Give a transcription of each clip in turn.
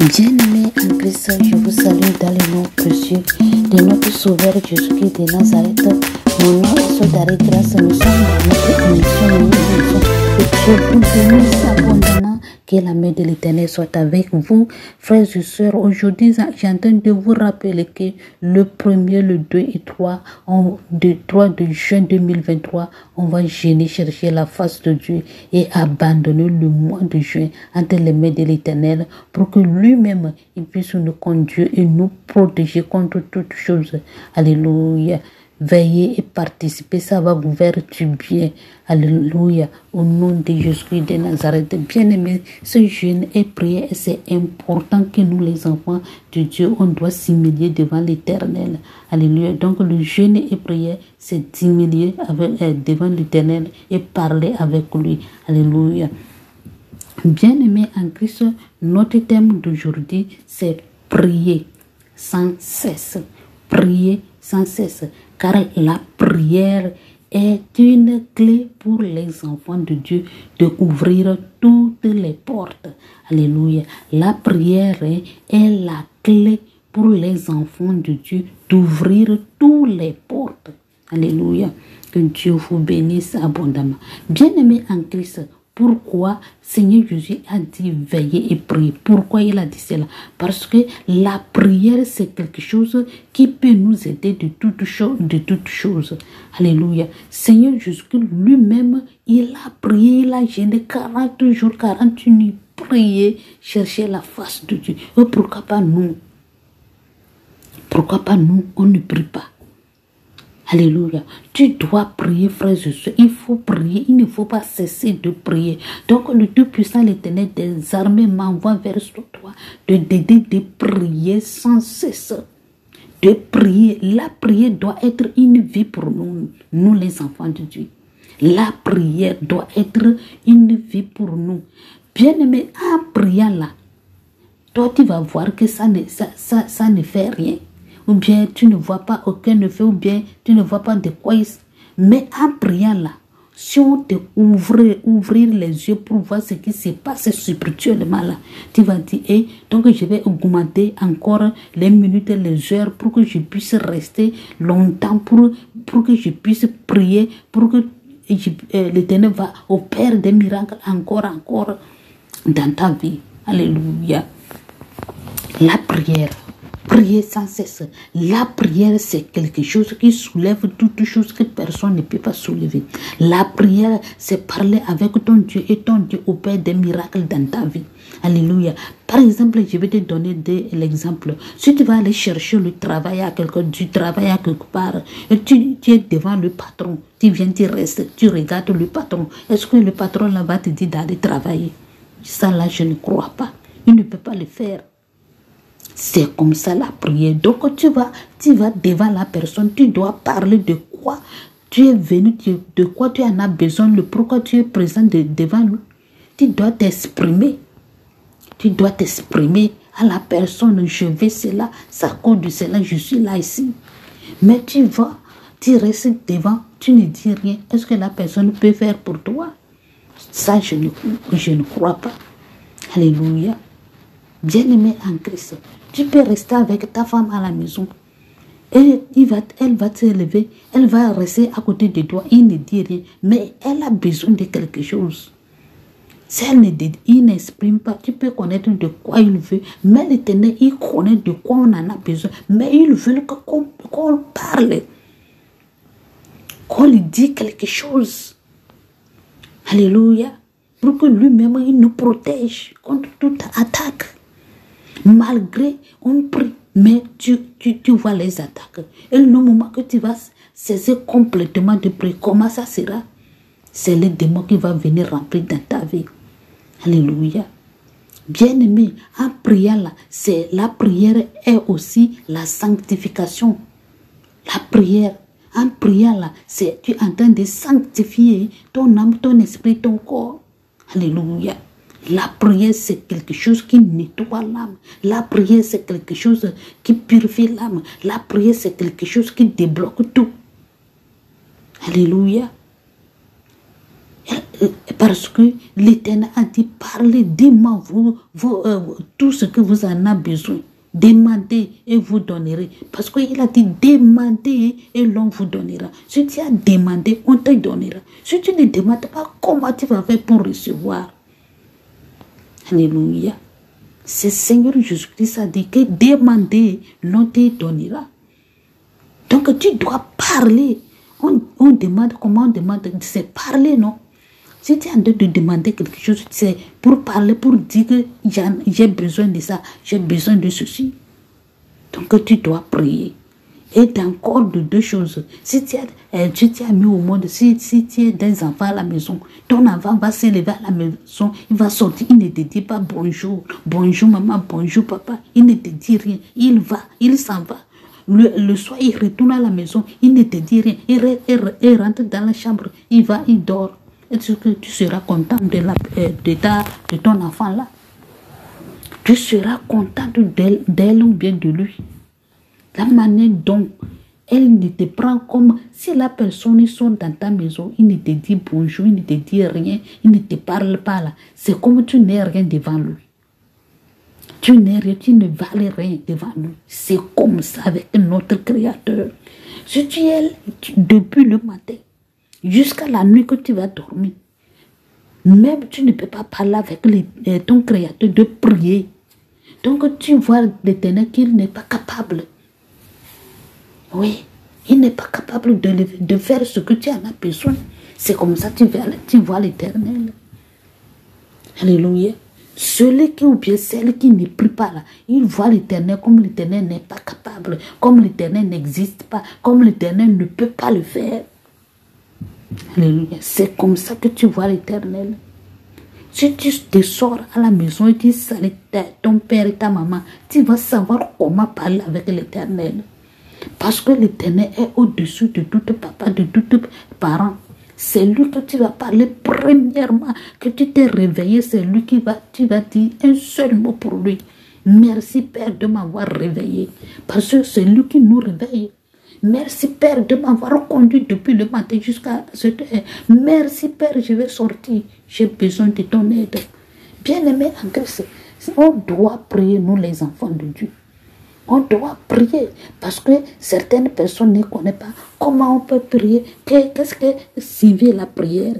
Bien-aimés en Christ, je vous salue dans le nom précieux de notre Sauveur Jésus-Christ de Nazareth. Mon nom est Sodari Grâce. Nous sommes dans notre émission. Et je vous bénisse abondamment. Que la main de l'Éternel soit avec vous, frères et sœurs. Aujourd'hui, j'entends de vous rappeler que le 1er, le 2 et 3, de juin 2023, on va jeûner, chercher la face de Dieu et abandonner le mois de juin entre les mains de l'Éternel pour que lui-même il puisse nous conduire et nous protéger contre toutes choses. Alléluia. Veillez et participez, ça va vous faire du bien. Alléluia. Au nom de Jésus-Christ de Nazareth. Bien-aimés, ce jeûne et prière, c'est important que nous, les enfants de Dieu, on doit s'humilier devant l'Éternel. Alléluia. Donc, le jeûne et prière, c'est s'humilier devant l'Éternel et parler avec lui. Alléluia. Bien-aimés en Christ, notre thème d'aujourd'hui, c'est prier sans cesse. Prier sans cesse. Car la prière est une clé pour les enfants de Dieu d'ouvrir toutes les portes. Alléluia. La prière est la clé pour les enfants de Dieu d'ouvrir toutes les portes. Alléluia. Que Dieu vous bénisse abondamment. Bien-aimés en Christ, pourquoi Seigneur Jésus a dit veiller et prier? Pourquoi il a dit cela? Parce que la prière, c'est quelque chose qui peut nous aider de toutes choses. Alléluia. Seigneur Jésus lui-même, il a prié, il a jeûné 40 jours, 40 nuits, prié, chercher la face de Dieu. Et pourquoi pas nous? Pourquoi pas nous, on ne prie pas? Alléluia. Tu dois prier, frères et sœurs. Il faut prier. Il ne faut pas cesser de prier. Donc, le Tout-Puissant, l'Éternel des armées m'envoie vers toi de prier sans cesse. De prier. La prière doit être une vie pour nous, nous les enfants de Dieu. La prière doit être une vie pour nous. Bien-aimé, en priant là, toi, tu vas voir que ça ne fait rien. Ou bien tu ne vois pas aucun effet, ou bien tu ne vois pas de quoi il... Mais en priant là, si on te ouvrir les yeux pour voir ce qui se passe spirituellement là, tu vas dire, donc je vais augmenter encore les minutes et les heures pour que je puisse rester longtemps, pour que je puisse prier, pour que l'Éternel va opérer des miracles encore dans ta vie. Alléluia. La prière. Prier sans cesse. La prière, c'est quelque chose qui soulève toutes choses que personne ne peut pas soulever. La prière, c'est parler avec ton Dieu et ton Dieu opère des miracles dans ta vie. Alléluia. Par exemple, je vais te donner l'exemple. Si tu vas aller chercher le travail à du travail à quelque part, et tu es devant le patron, tu viens, tu restes, tu regardes le patron. Est-ce que le patron là va te dire d'aller travailler? Ça là, je ne crois pas. Il ne peut pas le faire. C'est comme ça la prière. Donc tu vas devant la personne, tu dois parler de quoi tu es venu, de quoi tu en as besoin, le pourquoi tu es présent devant lui. Tu dois t'exprimer. Tu dois t'exprimer à la personne. Je veux cela, ça cause de cela, je suis là ici. Mais tu restes devant, tu ne dis rien. Est-ce que la personne peut faire pour toi? Ça, je ne crois pas. Alléluia. Bien-aimé en Christ, tu peux rester avec ta femme à la maison. Et elle va te lever, elle va rester à côté de toi, il ne dit rien, mais elle a besoin de quelque chose. Si il n'exprime pas, tu peux connaître de quoi il veut, mais l'Éternel, il connaît de quoi on en a besoin, mais il veut qu'on parle, qu'on lui dise quelque chose. Alléluia. Pour que lui-même, il nous protège contre toute attaque. Malgré, on prie, mais tu vois les attaques. Et le moment que tu vas cesser complètement de prier, comment ça sera? C'est le démon qui va venir remplir dans ta vie. Alléluia. Bien-aimé, en priant là, la prière est aussi la sanctification. La prière, en priant là, tu es en train de sanctifier ton âme, ton esprit, ton corps. Alléluia. La prière, c'est quelque chose qui nettoie l'âme. La prière, c'est quelque chose qui purifie l'âme. La prière, c'est quelque chose qui débloque tout. Alléluia. Parce que l'Éternel a dit, parlez, demandez tout ce que vous en avez besoin. Demandez et vous donnerez. Parce qu'il a dit, demandez et l'on vous donnera. Si tu as demandé, on te donnera. Si tu ne demandes pas, comment tu vas faire pour recevoir? Alléluia. C'est Seigneur Jésus-Christ a dit que demandez, l'on te donnera. Donc tu dois parler. On demande, comment on demande? C'est parler, non? Si tu es en train de demander quelque chose, c'est pour parler, pour dire que j'ai besoin de ça, j'ai besoin de ceci. Donc tu dois prier. Et encore de deux choses. Si tu as mis au monde, si tu as des enfants à la maison, ton enfant va se lever à la maison, il va sortir, il ne te dit pas bonjour, bonjour maman, bonjour papa, il ne te dit rien, il s'en va. Le soir, il retourne à la maison, il ne te dit rien, il rentre dans la chambre, il va, il dort. Est-ce que tu seras content de ton enfant là? Tu seras content d'elle ou bien de lui. La manière dont elle ne te prend comme si la personne ils sont dans ta maison, il ne te dit bonjour, il ne te dit rien, il ne te parle pas là. C'est comme tu n'es rien devant lui. Tu n'es rien, tu ne vales rien devant lui. C'est comme ça avec notre Créateur. Si tu es depuis le matin jusqu'à la nuit que tu vas dormir, même tu ne peux pas parler avec ton Créateur de prier. Donc tu vois l'Éternel qu'il n'est pas capable. Oui, il n'est pas capable de faire ce que tu en as besoin. C'est comme ça que tu vois l'Éternel. Alléluia. Celui qui ou bien celle qui ne prie pas là, il voit l'Éternel comme l'Éternel n'est pas capable, comme l'Éternel n'existe pas, comme l'Éternel ne peut pas le faire. Alléluia. C'est comme ça que tu vois l'Éternel. Si tu te sors à la maison et tu salues ton père et ta maman, tu vas savoir comment parler avec l'Éternel. Parce que l'Éternel est au-dessus de tout papa, de tout parent. C'est lui que tu vas parler premièrement. Que tu t'es réveillé, c'est lui tu vas dire un seul mot pour lui. Merci Père de m'avoir réveillé. Parce que c'est lui qui nous réveille. Merci Père de m'avoir conduit depuis le matin jusqu'à cette heure. Merci Père, je vais sortir. J'ai besoin de ton aide. Bien-aimé en Christ, on doit prier, nous les enfants de Dieu. On doit prier parce que certaines personnes ne connaissent pas comment on peut prier. Qu'est-ce que signifie la prière?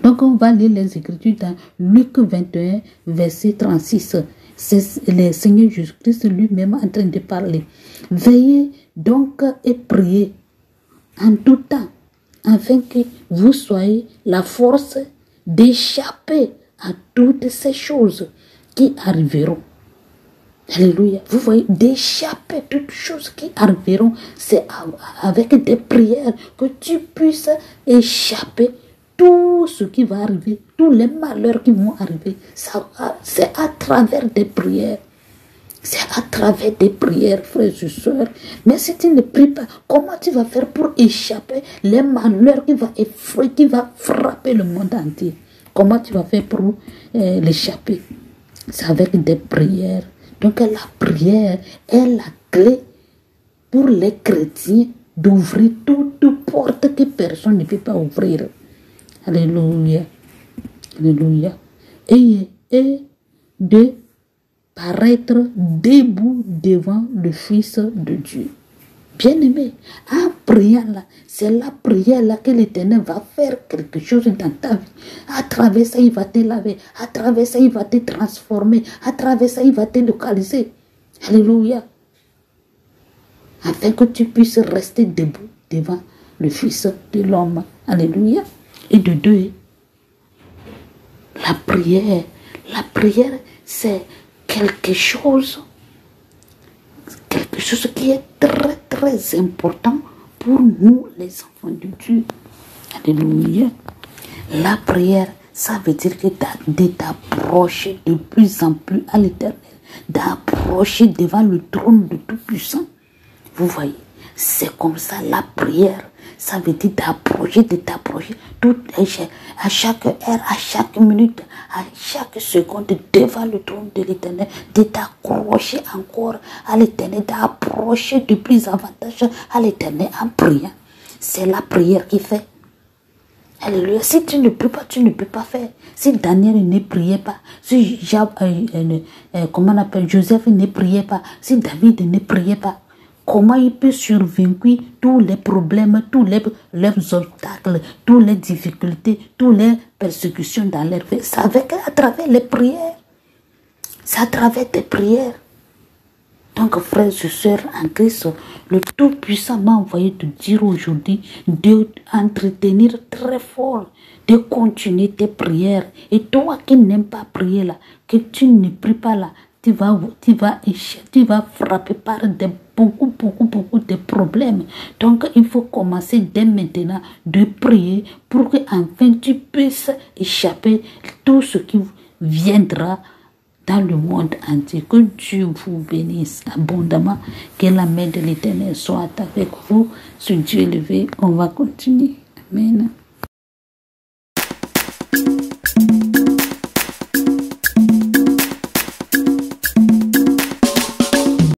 Donc on va lire les Écritures dans Luc 21, verset 36. C'est le Seigneur Jésus-Christ lui-même en train de parler. Veillez donc et priez en tout temps, afin que vous soyez la force d'échapper à toutes ces choses qui arriveront. Alléluia. Vous voyez, d'échapper toutes choses qui arriveront, c'est avec des prières que tu puisses échapper tout ce qui va arriver, tous les malheurs qui vont arriver. C'est à travers des prières. C'est à travers des prières, frères et sœurs. Mais si tu ne pries pas, comment tu vas faire pour échapper les malheurs qui va frapper le monde entier? Comment tu vas faire pour l'échapper? C'est avec des prières. Donc la prière est la clé pour les chrétiens d'ouvrir toute porte que personne ne peut pas ouvrir. Alléluia. Alléluia. Et de paraître debout devant le Fils de Dieu. Bien-aimé, en priant là, c'est la prière là que l'Éternel va faire quelque chose dans ta vie. À travers ça, il va te laver. À travers ça, il va te transformer. À travers ça, il va te localiser. Alléluia. Afin que tu puisses rester debout devant le Fils de l'homme. Alléluia. Et de deux, la prière, c'est quelque chose qui est très très important pour nous les enfants de Dieu. Alléluia. La prière, ça veut dire que de t'approcher de plus en plus à l'Éternel, d'approcher devant le trône de Tout-Puissant. Vous voyez, c'est comme ça la prière. Ça veut dire d'approcher, à chaque heure, à chaque minute, à chaque seconde, devant le trône de l'Éternel, de t'accrocher encore à l'Éternel, d'approcher de plus avantage à l'Éternel en priant. C'est la prière qui fait. Alléluia. Si tu ne pries pas, tu ne peux pas faire. Si Daniel ne priait pas, si comment on appelle, Joseph ne priait pas, si David ne priait pas, comment il peut survaincre tous les problèmes, tous les obstacles, toutes les difficultés, toutes les persécutions dans leur vie? C'est à travers les prières. C'est à travers tes prières. Donc, frères et sœurs en Christ, le Tout-Puissant m'a envoyé te dire aujourd'hui de entretenir très fort, de continuer tes prières. Et toi qui n'aimes pas prier là, que tu ne pries pas là, tu vas frapper par beaucoup de problèmes. Donc, il faut commencer dès maintenant de prier pour que enfin tu puisses échapper tout ce qui viendra dans le monde entier. Que Dieu vous bénisse abondamment. Que la main de l'Éternel soit avec vous. Sur Dieu élevé, on va continuer. Amen.